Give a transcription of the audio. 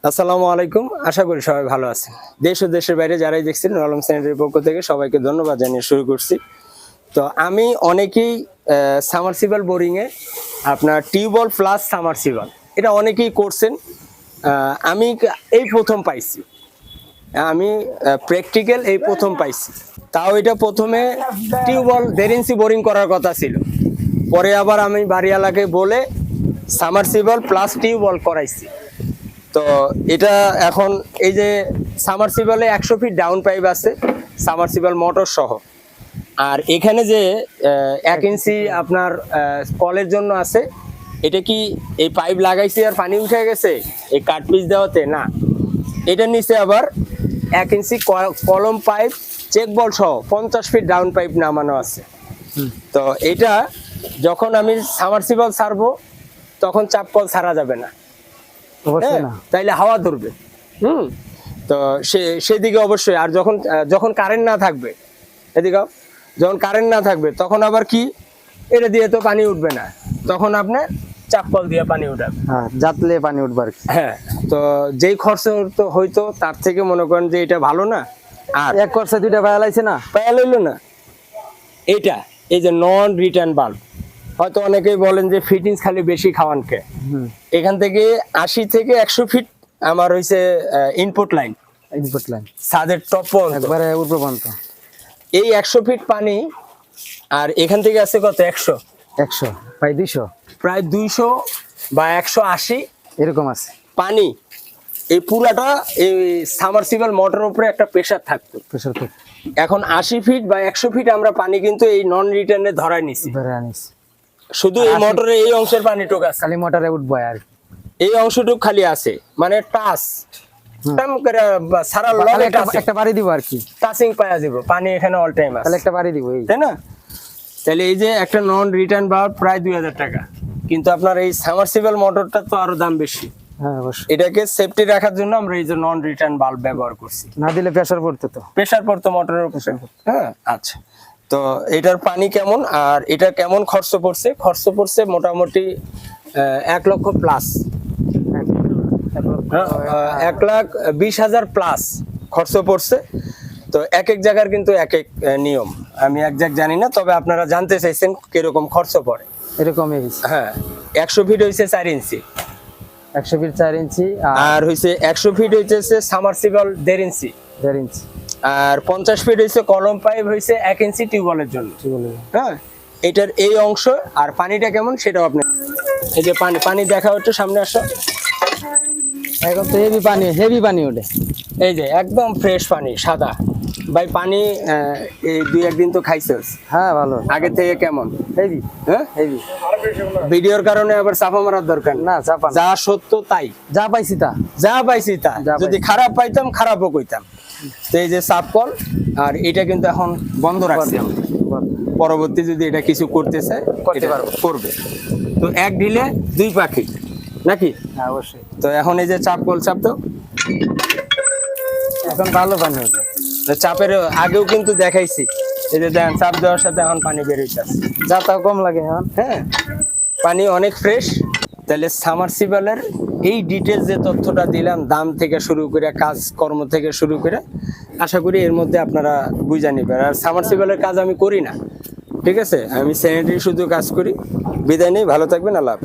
আসসালামু আলাইকুম, আশা করি সবাই ভালো আছেন। দেশ ও দেশের বাইরে যারাই দেখছেন, আলম স্যানিটারির পক্ষ থেকে সবাইকে ধন্যবাদ জানিয়ে শুরু করছি। তো আমি অনেকেই সামারসিবল বোরিংয়ে আপনার টিউবওয়েল প্লাস সামারসিবল এটা অনেকেই করছেন। আমি এই প্রথম পাইছি, আমি প্র্যাকটিক্যাল এই প্রথম পাইছি। তাও এটা প্রথমে টিউবওয়েল 1.5 ইঞ্চি বোরিং করার কথা ছিল, পরে আবার আমি বাড়িওয়ালাকে বলে সামারসিবল প্লাস টিউবওয়েল করাইছি। তো এটা এখন এই যে সামারসিবলে 100 ফিট ডাউন পাইপ আছে সামারসিবল মোটর সহ, আর এখানে যে 1 ইঞ্চি আপনার কলের জন্য আছে। এটা কি এই পাইপ লাগাইছি আর পানি উঠে গেছে এই কাট পিস দেওয়াতে? না, এটা নিচে আবার 1 ইঞ্চি কলম পাইপ চেক বল সহ 50 ফিট ডাউন পাইপ নামানো আছে। তো এটা যখন আমি সামারসিবল ছাড়বো তখন চাপ কল ছাড়া যাবে না, তাইলে হাওয়া ধরবে। তো সেদিকে অবশ্যই। আর যখন কারেন্ট না থাকবে, এদিকে যখন কারেন্ট না থাকবে তখন আবার কি এটা দিয়ে তো পানি উঠবে না, তখন আপনার চাপ কল দিয়ে পানি উঠাবে, জাতলে পানি উঠবে আর কি। হ্যাঁ, তো যেই খরচ তো হয়তো তার থেকে মনে করেন যে এটা ভালো না। আর এক খরচা দুইটা পায়া লাইছে না, পায়া লইল না। এইটা এই যে নন রিটার্ন বাল্ব, হয়তো অনেকেই বলেন যে ফিটিংস খালি বেশি খাওয়ান কে। এখান থেকে 80 থেকে 100 ফিট আমার হইছে ইনপুট লাইন, ছাদের টপ একবারে উপর পর্যন্ত। এই 100 ফিট পানি, আর এখান থেকে আছে কত 100 প্রায় 200, প্রায় 200 বা 180 এরকম আছে পানি। এই পুরাটা এই সামারসিবল মোটরের উপরে একটা প্রেসার থাকতো। এখন 80 ফিট বা 100 ফিট আমরা পানি কিন্তু এই নন রিটার্নে ধরায় নিছি। শুধু এই মোটরে এই অংশের পানিটুক আছে, খালি মোটরে উঠবো আর এই অংশটুক খালি আছে, মানে টাচ টাম করে সারা লগে একটা বাড়ি দিব আর কি, টাচিং পায়া দিব, পানি এখানে অল টাইম আছে, তাহলে একটা বাড়ি দিব, তাই না? তাহলে এই যে একটা নন রিটার্ন বাল্ব প্রায় 2000 টাকা, কিন্তু আপনার এই সামারসিবল মোটরটা তো আরো দাম বেশি। হ্যাঁ অবশ্যই। এটাকে সেফটি রাখার জন্য আমরা এই যে নন রিটার্ন বাল্ব ব্যবহার করছি, না দিলে প্রেসার পড়তো মোটরের উপরে। হ্যাঁ, আচ্ছা। তো এটার পানি কেমন আর এটা কেমন খরচ পড়ছে মোটামুটি 1 লক্ষ প্লাস, 1,20,000 প্লাস খরচ পড়ছে। তো এক এক জায়গার কিন্তু এক এক নিয়ম, আমি একজ্যাক্ট জানি না, তবে আপনারা জানতে চাইছেন কিরকম খরচ পড়ে। এরকমই হ্যাঁ, 100 ফিট হইছে 4 ইঞ্চি, 100 ফিট 4 ইঞ্চি, আর হইছে 100 ফিট হইতেছে সামারসিবল 1.5 ইঞ্চি, আর 50 ফিট হইছে কলম পাইপ হইছে 1 ইঞ্চি টিউবওয়েলের জন্য। হ্যাঁ, এটার এই অংশ আর পানিটা কেমন সেটাও আপনি এই যে পানি দেখা হচ্ছে, সামনে আসো। এখন তো হেভি পানি ওঠে, এই যে একদম ফ্রেশ পানি, সাদা। ভাই পানি এই 2-1 দিন তো খাইছস? হ্যাঁ ভালো। আগে থেকে কেমন? হেভি। হ্যাঁ হেভি। ভিডিওর কারণে আবার চাপা মারার দরকার না, চাপা যা সত্য তাই, যা পাইছি তা। যদি খারাপ পাইতাম খারাপও কইতাম। তো এই যে চাপ কল, আর এটা কিন্তু এখন বন্ধ রাখছি আমরা, পরবর্তী যদি এটা কিছু করতে চায় করবে। তো এক ঢিলে 2 পাখি নাকি? হ্যাঁ অবশ্যই। তো এখন এই যে চাপ কল চাপ দাও, এখন ভালো পানি ওঠে। চাপের আগেও কিন্তু দেখাইছি, এই যে দেখেন চাপ দেওয়ার সাথে এখন পানি বের হইছে, যা তাও কম লাগে এখন। হ্যাঁ, পানি অনেক ফ্রেশ। তাহলে সামারসিবলের এই ডিটেলস যে তথ্যটা দিলাম, দাম থেকে শুরু করে কাজ কর্ম থেকে শুরু করে, আশা করি এর মধ্যে আপনারা বুঝে নিবেন। আর সামারসিবলের কাজ আমি করি না, ঠিক আছে? আমি স্যানিটারি শুধু কাজ করি। বিদায় নেই, ভালো থাকবেন, আল্লাহ হাফেজ।